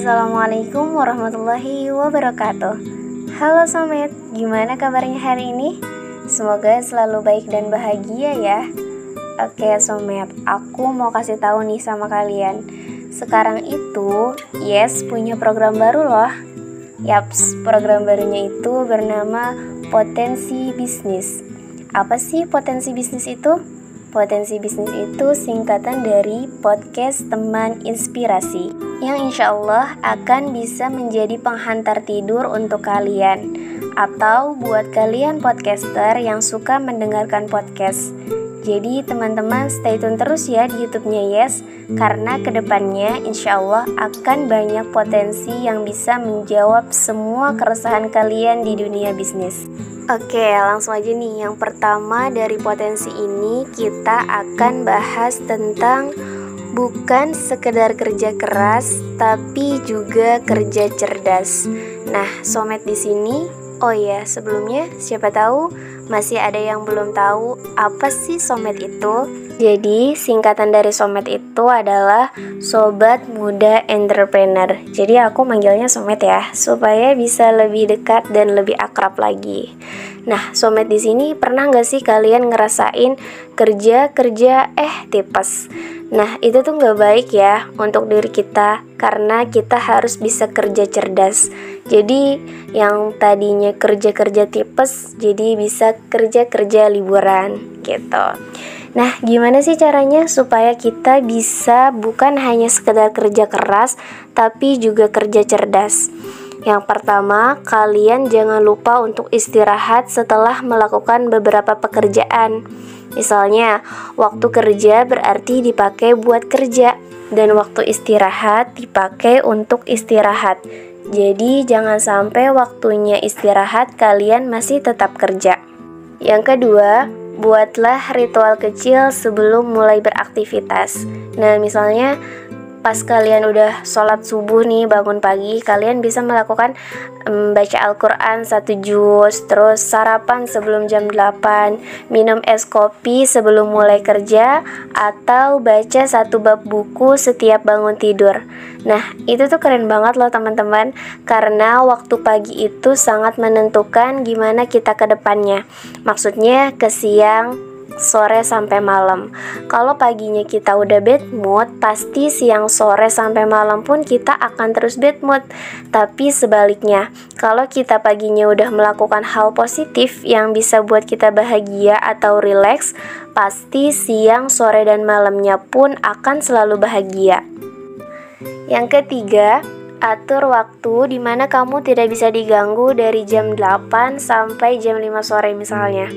Assalamualaikum warahmatullahi wabarakatuh. Halo Somet, gimana kabarnya hari ini? Semoga selalu baik dan bahagia ya. Oke Somet, aku mau kasih tahu nih sama kalian. Sekarang itu Yes punya program baru loh. Yaps, program barunya itu bernama Potensi Bisnis. Apa sih potensi bisnis itu? Potensi bisnis itu singkatan dari podcast teman inspirasi yang insya Allah akan bisa menjadi penghantar tidur untuk kalian atau buat kalian podcaster yang suka mendengarkan podcast. Jadi teman-teman stay tune terus ya di YouTube-nya Yes, karena kedepannya insya Allah akan banyak potensi yang bisa menjawab semua keresahan kalian di dunia bisnis. Oke, langsung aja nih. Yang pertama dari potensi ini kita akan bahas tentang bukan sekedar kerja keras, tapi juga kerja cerdas. Nah, Somet di sini, oh ya, sebelumnya siapa tahu masih ada yang belum tahu apa sih Somet itu? Jadi, singkatan dari Somet itu adalah Sobat Muda Entrepreneur. Jadi aku manggilnya Somet ya, supaya bisa lebih dekat dan lebih akrab lagi. Nah, Somet di sini pernah nggak sih kalian ngerasain kerja tipes? Nah, itu tuh nggak baik ya untuk diri kita, karena kita harus bisa kerja cerdas. Jadi, yang tadinya kerja tipes, jadi bisa kerja liburan gitu. Nah, gimana sih caranya supaya kita bisa bukan hanya sekedar kerja keras, tapi juga kerja cerdas? Yang pertama, kalian jangan lupa untuk istirahat setelah melakukan beberapa pekerjaan. Misalnya, waktu kerja berarti dipakai buat kerja, dan waktu istirahat dipakai untuk istirahat. Jadi, jangan sampai waktunya istirahat kalian masih tetap kerja. Yang kedua, buatlah ritual kecil sebelum mulai beraktivitas. Nah, misalnya pas kalian udah sholat subuh nih, bangun pagi, kalian bisa melakukan baca Al-Quran 1 juz, terus sarapan sebelum jam 8, minum es kopi sebelum mulai kerja, atau baca 1 bab buku setiap bangun tidur. Nah, itu tuh keren banget loh teman-teman, karena waktu pagi itu sangat menentukan gimana kita ke depannya. Maksudnya ke siang, sore sampai malam. Kalau paginya kita udah bad mood, pasti siang, sore sampai malam pun kita akan terus bad mood. Tapi sebaliknya, kalau kita paginya udah melakukan hal positif yang bisa buat kita bahagia atau rileks, pasti siang, sore dan malamnya pun akan selalu bahagia. Yang ketiga, atur waktu di mana kamu tidak bisa diganggu dari jam 8 sampai jam 5 sore misalnya.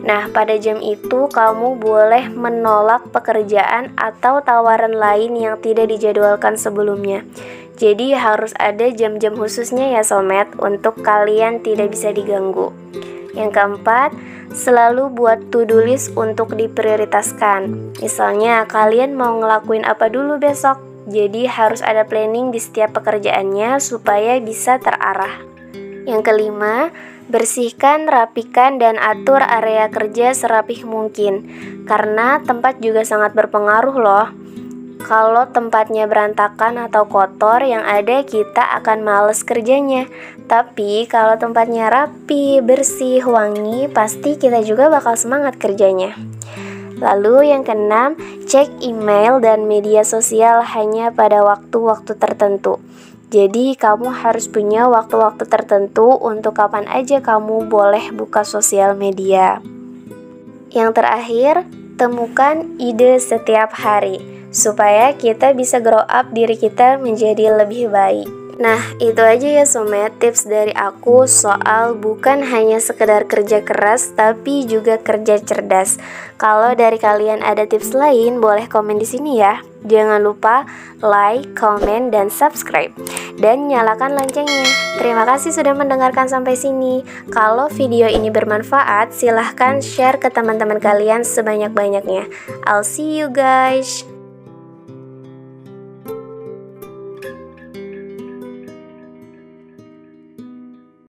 Nah, pada jam itu kamu boleh menolak pekerjaan atau tawaran lain yang tidak dijadwalkan sebelumnya. Jadi harus ada jam-jam khususnya ya Somet, untuk kalian tidak bisa diganggu. Yang keempat, selalu buat to-do list untuk diprioritaskan. Misalnya, kalian mau ngelakuin apa dulu besok? Jadi harus ada planning di setiap pekerjaannya supaya bisa terarah. Yang kelima, bersihkan, rapikan, dan atur area kerja serapih mungkin. Karena tempat juga sangat berpengaruh loh. Kalau tempatnya berantakan atau kotor, yang ada kita akan males kerjanya. Tapi kalau tempatnya rapi, bersih, wangi, pasti kita juga bakal semangat kerjanya. Lalu yang keenam, cek email dan media sosial hanya pada waktu-waktu tertentu. Jadi kamu harus punya waktu-waktu tertentu untuk kapan aja kamu boleh buka sosial media. Yang terakhir, temukan ide setiap hari supaya kita bisa grow up diri kita menjadi lebih baik. Nah, itu aja ya Somet, tips dari aku soal bukan hanya sekedar kerja keras, tapi juga kerja cerdas. Kalau dari kalian ada tips lain, boleh komen di sini ya. Jangan lupa like, komen, dan subscribe. Dan nyalakan loncengnya. Terima kasih sudah mendengarkan sampai sini. Kalau video ini bermanfaat, silahkan share ke teman-teman kalian sebanyak-banyaknya. I'll see you guys.